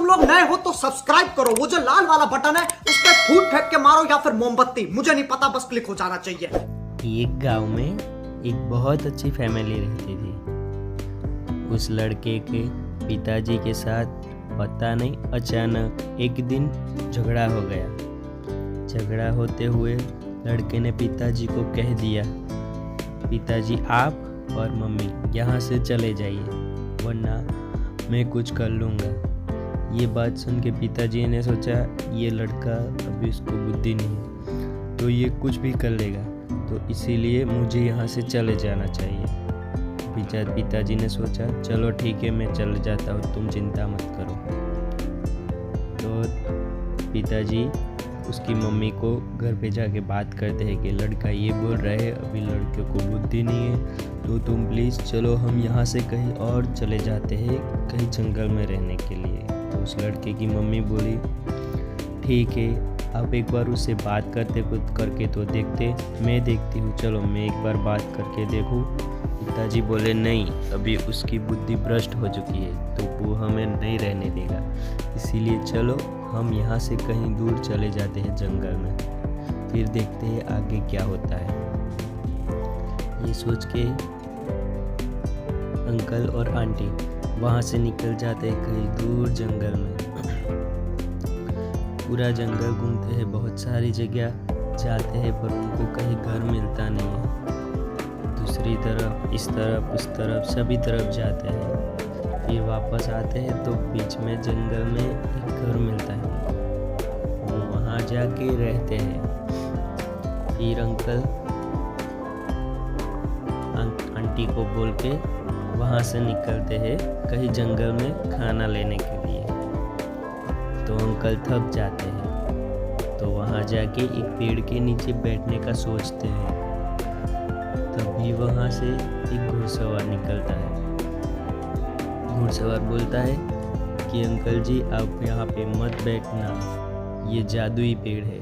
तुम लोग नए हो तो सब्सक्राइब करो, वो जो लाल वाला बटन है उस पर फूट फेंक के मारो या फिर मोमबत्ती, मुझे नहीं पता, बस क्लिक हो जाना चाहिए। एक गांव में एक बहुत अच्छी फैमिली रहती थी। उस लड़के के पिताजी के साथ पता नहीं अचानक एक दिन झगड़ा हो गया। झगड़ा होते हुए लड़के ने पिताजी को कह दिया, पिताजी आप और मम्मी यहाँ से चले जाइए वरना मैं कुछ कर लूँगा। ये बात सुन के पिताजी ने सोचा ये लड़का अभी उसको बुद्धि नहीं है तो ये कुछ भी कर लेगा, तो इसीलिए मुझे यहाँ से चले जाना चाहिए। पिताजी ने सोचा चलो ठीक है मैं चले जाता हूँ, तुम चिंता मत करो। तो पिताजी उसकी मम्मी को घर पे जाके बात करते हैं कि लड़का ये बोल रहा है अभी लड़के को बुद्धि नहीं है, तो तुम प्लीज़ चलो हम यहाँ से कहीं और चले जाते हैं, कहीं जंगल में रहने के लिए। तो उस लड़के की मम्मी बोली ठीक है आप एक बार उससे बात करके तो देखते, मैं देखती हूँ, चलो मैं एक बार बात करके देखूँ। पिताजी बोले नहीं अभी उसकी बुद्धि भ्रष्ट हो चुकी है तो वो हमें नहीं रहने देगा, इसीलिए चलो हम यहाँ से कहीं दूर चले जाते हैं जंगल में, फिर देखते हैं आगे क्या होता है। ये सोच के अंकल और आंटी वहाँ से निकल जाते हैं कहीं दूर जंगल में। पूरा जंगल घूमते हैं, बहुत सारी जगह जाते हैं पर उनको कहीं घर मिलता नहीं है। दूसरी तरफ इस तरफ उस तरफ सभी तरफ जाते हैं, फिर वापस आते हैं तो बीच में जंगल में एक घर मिलता है, वो वहाँ जाके रहते हैं। फिर अंकल आंटी को बोल के वहाँ से निकलते हैं कहीं जंगल में खाना लेने के लिए। तो अंकल थक जाते हैं तो वहाँ जाके एक पेड़ के नीचे बैठने का सोचते हैं। तभी वहाँ से एक घुड़सवार निकलता है। घुड़सवार बोलता है कि अंकल जी आप यहाँ पे मत बैठना, ये जादुई पेड़ है।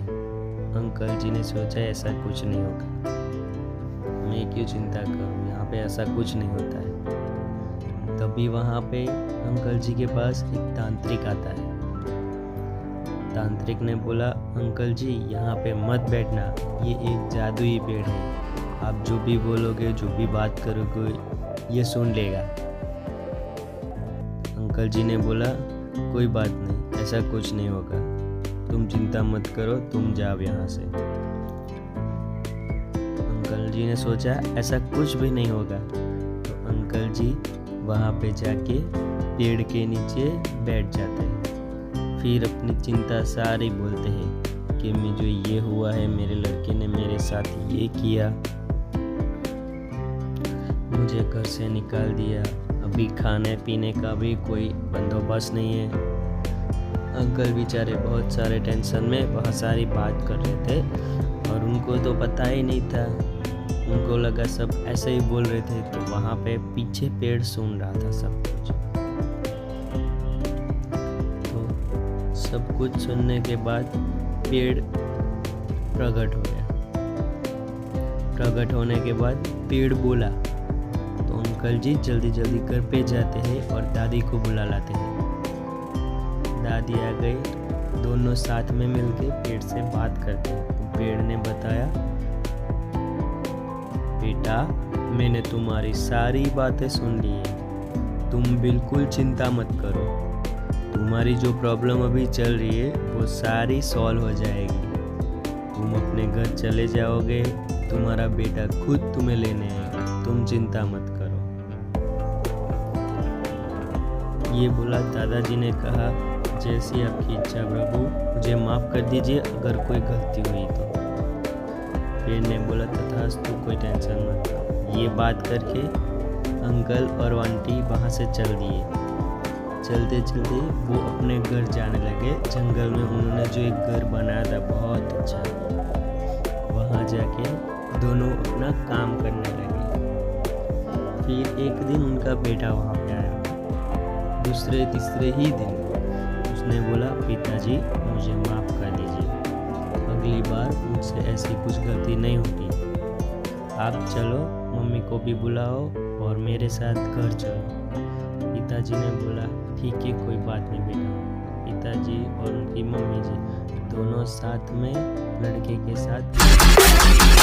अंकल जी ने सोचा ऐसा कुछ नहीं होगा, मैं क्यों चिंता करूँ, यहाँ पे ऐसा कुछ नहीं होता है। तभी वहाँ पे अंकल जी के पास एक तांत्रिक आता है। तांत्रिक ने बोला अंकल जी यहाँ पे मत बैठना, ये एक जादुई पेड़ है, आप जो भी बोलोगे जो भी बात करोगे ये सुन लेगा। अंकल जी ने बोला कोई बात नहीं, ऐसा कुछ नहीं होगा, तुम चिंता मत करो, तुम जाओ यहाँ से। अंकल जी ने सोचा ऐसा कुछ भी नहीं होगा, तो अंकल जी वहाँ पे जाके पेड़ के नीचे बैठ जाते हैं। फिर अपनी चिंता सारी बोलते हैं कि मुझे ये हुआ है, मेरे लड़के ने मेरे साथ ये किया, मुझे घर से निकाल दिया, अभी खाने पीने का भी कोई बंदोबस्त नहीं है। अंकल बेचारे बहुत सारे टेंशन में बहुत सारी बात कर रहे थे और उनको तो पता ही नहीं था, उनको लगा सब ऐसे ही बोल रहे थे। तो वहाँ पे पीछे पेड़ सुन रहा था सब कुछ। तो सब कुछ सुनने के बाद पेड़ प्रकट हो गया। प्रकट होने के बाद पेड़ बोला, तो अंकल जी जल्दी जल्दी घर पे जाते हैं और दादी को बुला लाते हैं। दादी आ गई, दोनों साथ में मिलके पेड़ से बात करते हैं। तो पेड़ ने बताया बेटा मैंने तुम्हारी सारी बातें सुन ली है, तुम बिल्कुल चिंता मत करो, तुम्हारी जो प्रॉब्लम अभी चल रही है वो सारी सॉल्व हो जाएगी, तुम अपने घर चले जाओगे, तुम्हारा बेटा खुद तुम्हें लेने आएगा, तुम चिंता मत करो। ये बोला दादाजी ने कहा जैसी आपकी इच्छा प्रभु, मुझे माफ़ कर दीजिए अगर कोई गलती हुई तो। पेड़ ने बोला तथास्तु, कोई टेंशन मत। ये बात करके अंकल और आंटी वहाँ से चल दिए। चलते चलते वो अपने घर जाने लगे। जंगल में उन्होंने जो एक घर बनाया था बहुत अच्छा, वहाँ जाके दोनों अपना काम करने लगे। फिर एक दिन उनका बेटा वहाँ पे आया। दूसरे तीसरे ही दिन उसने बोला पिताजी मुझे माफ़ कर दीजिए, अगली बार मुझसे ऐसी कुछ गलती नहीं होगी, आप चलो मम्मी को भी बुलाओ और मेरे साथ घर चलो। पिताजी ने बोला ठीक है कोई बात नहीं बेटा। जी और उनकी मम्मी जी दोनों साथ में लड़के के साथ